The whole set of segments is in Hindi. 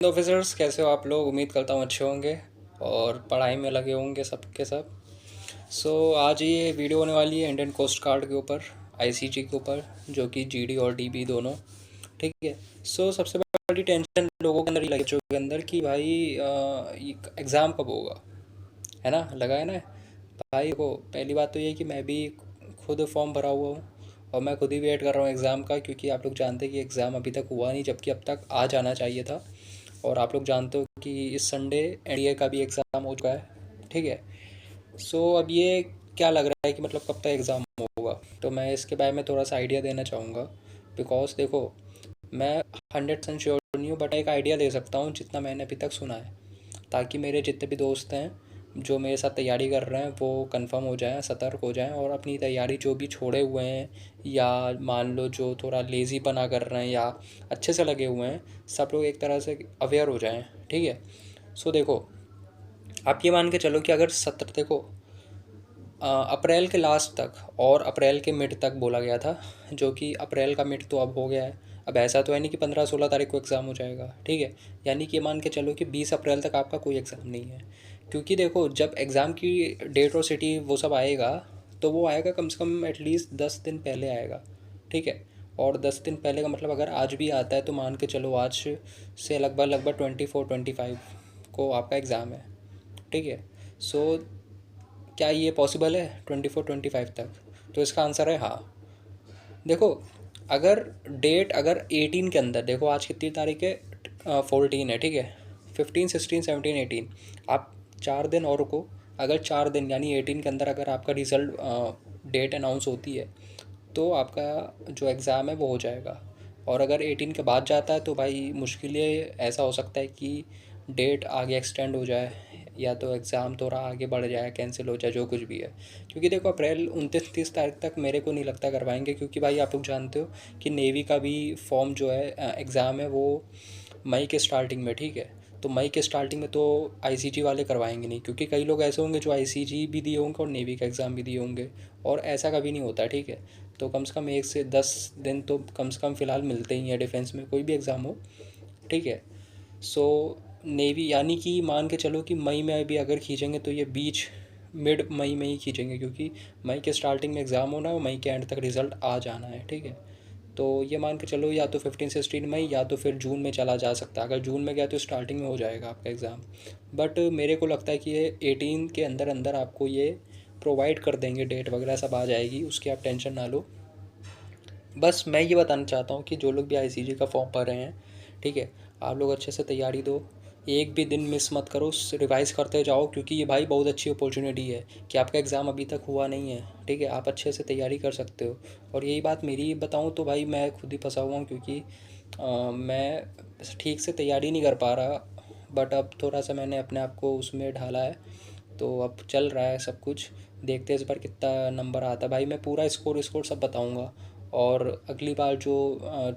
तो ऑफिसर्स, कैसे हो आप लोग? उम्मीद करता हूँ अच्छे होंगे और पढ़ाई में लगे होंगे सब के सब। आज ये वीडियो होने वाली है इंडियन कोस्ट गार्ड के ऊपर, आईसीजी के ऊपर, जो कि जीडी और डीबी दोनों। ठीक है। सबसे बड़ी टेंशन लोगों के अंदर ही लगी, बच्चों के अंदर, कि भाई एग्ज़ाम कब होगा, है ना? लगा है ना भाई को। पहली बात तो ये कि मैं भी खुद फॉर्म भरा हुआ हूँ और मैं खुद ही वेट कर रहा हूँ एग्ज़ाम का, क्योंकि आप लोग जानते हैं कि एग्ज़ाम अभी तक हुआ नहीं, जबकि अब तक आ जाना चाहिए था। और आप लोग जानते हो कि इस संडे एनडीए का भी एग्ज़ाम हो चुका है। ठीक है। अब ये क्या लग रहा है कि मतलब कब तक एग्ज़ाम होगा, तो मैं इसके बारे में थोड़ा सा आइडिया देना चाहूँगा। बिकॉज देखो, मैं 100% श्योर नहीं हूँ, बट एक आइडिया दे सकता हूँ जितना मैंने अभी तक सुना है, ताकि मेरे जितने भी दोस्त हैं जो मेरे साथ तैयारी कर रहे हैं वो कंफर्म हो जाएं, सतर्क हो जाएं, और अपनी तैयारी जो भी छोड़े हुए हैं, या मान लो जो थोड़ा लेज़ी पना कर रहे हैं या अच्छे से लगे हुए हैं, सब लोग एक तरह से अवेयर हो जाएं। ठीक है। देखो, आप ये मान के चलो कि अगर सत्र, देखो, अप्रैल के लास्ट तक और अप्रैल के मिड तक बोला गया था, जो कि अप्रैल का मिड तो अब हो गया है। अब ऐसा तो है नहीं कि 15-16 तारीख को एग्ज़ाम हो जाएगा। ठीक है। यानी कि मान के चलो कि 20 अप्रैल तक आपका कोई एग्ज़ाम नहीं है। क्योंकि देखो, जब एग्ज़ाम की डेट और सिटी वो सब आएगा, तो वो आएगा कम से कम एटलीस्ट 10 दिन पहले आएगा। ठीक है। और 10 दिन पहले का मतलब अगर आज भी आता है तो मान के चलो आज से लगभग लगभग 24-25 को आपका एग्ज़ाम है। ठीक है। सो क्या ये पॉसिबल है 24-25 तक? तो इसका आंसर है हाँ। देखो, अगर डेट, अगर 18 के अंदर, देखो आज कितनी तारीख है, 14 है। ठीक है। 15, 16, 17, 18, आप 4 दिन और रुको। अगर 4 दिन यानी 18 के अंदर अगर आपका रिज़ल्ट डेट अनाउंस होती है, तो आपका जो एग्ज़ाम है वो हो जाएगा। और अगर 18 के बाद जाता है तो भाई मुश्किल ऐसा हो सकता है कि डेट आगे एक्सटेंड हो जाए, या तो एग्ज़ाम थोड़ा आगे बढ़ जाए, कैंसिल हो जाए, जो कुछ भी है। क्योंकि देखो, अप्रैल 29-30 तारीख तक मेरे को नहीं लगता करवाएंगे, क्योंकि भाई आप लोग जानते हो कि नेवी का भी फॉर्म जो है, एग्ज़ाम है, वो मई के स्टार्टिंग में। ठीक है। तो मई के स्टार्टिंग में तो आईसीजी वाले करवाएंगे नहीं, क्योंकि कई लोग ऐसे होंगे जो आईसीजी भी दिए होंगे और नेवी का एग्ज़ाम भी दिए होंगे, और ऐसा कभी नहीं होता। ठीक है। तो कम से कम 1 से 10 दिन तो कम से कम फ़िलहाल मिलते ही हैं डिफेंस में, कोई भी एग्ज़ाम हो। ठीक है। सो नेवी, यानी कि मान के चलो कि मई में भी अगर खींचेंगे तो ये बीच मिड मई में ही खींचेंगे, क्योंकि मई के स्टार्टिंग में एग्ज़ाम होना है और मई के एंड तक रिज़ल्ट आ जाना है। ठीक है। तो ये मान के चलो या तो 15 से 16 मई, या तो फिर जून में चला जा सकता है। अगर जून में गया तो स्टार्टिंग में हो जाएगा आपका एग्ज़ाम। बट मेरे को लगता है कि ये 18 के अंदर अंदर आपको ये प्रोवाइड कर देंगे, डेट वगैरह सब आ जाएगी, उसकी आप टेंशन ना लो। बस मैं ये बताना चाहता हूँ कि जो लोग भी आईसीजी का फॉर्म भर रहे हैं, ठीक है, आप लोग अच्छे से तैयारी दो। एक भी दिन मिस मत करो, रिवाइज़ करते जाओ, क्योंकि ये भाई बहुत अच्छी अपॉर्चुनिटी है कि आपका एग्ज़ाम अभी तक हुआ नहीं है। ठीक है। आप अच्छे से तैयारी कर सकते हो। और यही बात मेरी बताऊँ तो भाई मैं खुद ही फंसा हुआ हूँ, क्योंकि मैं ठीक से तैयारी नहीं कर पा रहा। बट अब थोड़ा सा मैंने अपने आप को उसमें ढाला है, तो अब चल रहा है सब कुछ। देखते हैं इस बार कितना नंबर आता है। भाई मैं पूरा स्कोर स्कोर सब बताऊंगा, और अगली बार जो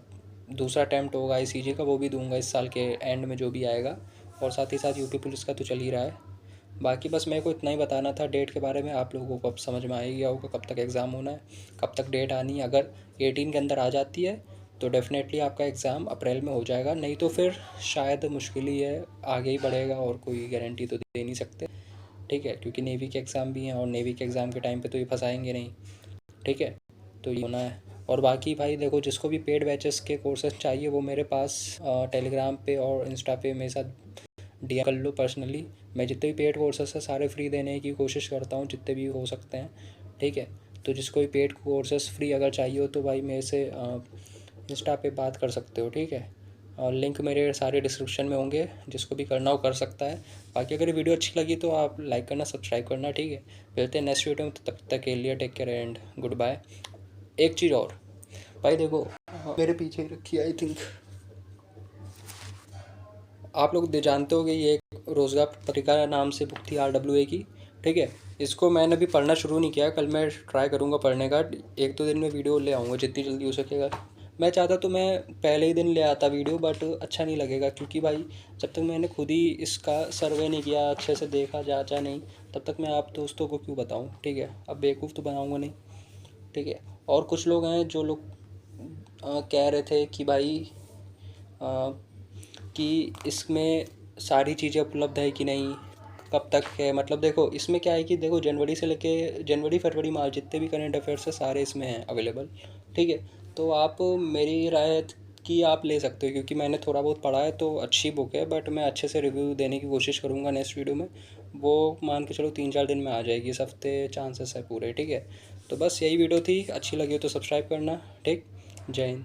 दूसरा अटैम्प्ट होगा आईसीजे का वो भी दूंगा इस साल के एंड में, जो भी आएगा। और साथ ही साथ यूपी पुलिस का तो चल ही रहा है। बाकी बस मेरे को इतना ही बताना था डेट के बारे में। आप लोगों को अब समझ में आ ही गया होगा कब तक एग्ज़ाम होना है, कब तक डेट आनी है। अगर 18 के अंदर आ जाती है तो डेफिनेटली आपका एग्ज़ाम अप्रैल में हो जाएगा, नहीं तो फिर शायद मुश्किल ही है, आगे ही बढ़ेगा, और कोई गारंटी तो दे नहीं सकते। ठीक है। क्योंकि नेवी के एग्ज़ाम भी हैं, और नेवी के एग्ज़ाम के टाइम पे तो ये फंसाएंगे नहीं। ठीक है। तो ये होना है। और बाकी भाई देखो, जिसको भी पेड बैचेस के कोर्सेज चाहिए वो मेरे पास टेलीग्राम पे और इंस्टा पे मेरे साथ डीएम कर लो पर्सनली। मैं जितने भी पेड कोर्सेस हैं सारे फ्री देने की कोशिश करता हूँ, जितने भी हो सकते हैं। ठीक है। तो जिसको भी पेड कोर्सेस फ्री अगर चाहिए हो तो भाई मेरे से इंस्टा पे बात कर सकते हो। ठीक है। और लिंक मेरे सारे डिस्क्रिप्शन में होंगे, जिसको भी करना हो कर सकता है। बाकी अगर वीडियो अच्छी लगी तो आप लाइक करना, सब्सक्राइब करना। ठीक है। मिलते हैं नेक्स्ट वीडियो में, तो तब तक के लिए take care and goodbye. एक चीज़ और भाई देखो, मेरे पीछे ही रखी है आई थिंक, आप लोग जानते हो कि ये एक रोज़गार पत्रिका नाम से बुक थी RWA की। ठीक है। इसको मैंने अभी पढ़ना शुरू नहीं किया, कल मैं ट्राई करूँगा पढ़ने का। 1-2 दिन में वीडियो ले आऊँगा जितनी जल्दी हो सकेगा। मैं चाहता तो मैं पहले ही दिन ले आता वीडियो, बट अच्छा नहीं लगेगा, क्योंकि भाई जब तक मैंने खुद ही इसका सर्वे नहीं किया, अच्छे से देखा जांचा नहीं, तब तक मैं आप दोस्तों को क्यों बताऊँ? ठीक है। अब बेवकूफ़ तो बनाऊँगा नहीं। ठीक है। और कुछ लोग हैं जो लोग कह रहे थे कि भाई कि इसमें सारी चीज़ें उपलब्ध है कि नहीं, कब तक है। मतलब देखो इसमें क्या है कि देखो जनवरी से लेके जनवरी फरवरी मार्च जितने भी करंट अफेयर्स है सारे इसमें हैं अवेलेबल, ठीक है। तो आप मेरी राय कि आप ले सकते हो, क्योंकि मैंने थोड़ा बहुत पढ़ा है तो अच्छी बुक है, बट मैं अच्छे से रिव्यू देने की कोशिश करूँगा नेक्स्ट वीडियो में। वो मान के चलो 3-4 दिन में आ जाएगी, इस हफ्ते चांसेस है पूरे, ठीक है। तो बस यही वीडियो थी, अच्छी लगी हो तो सब्सक्राइब करना, ठीक। जय हिंद।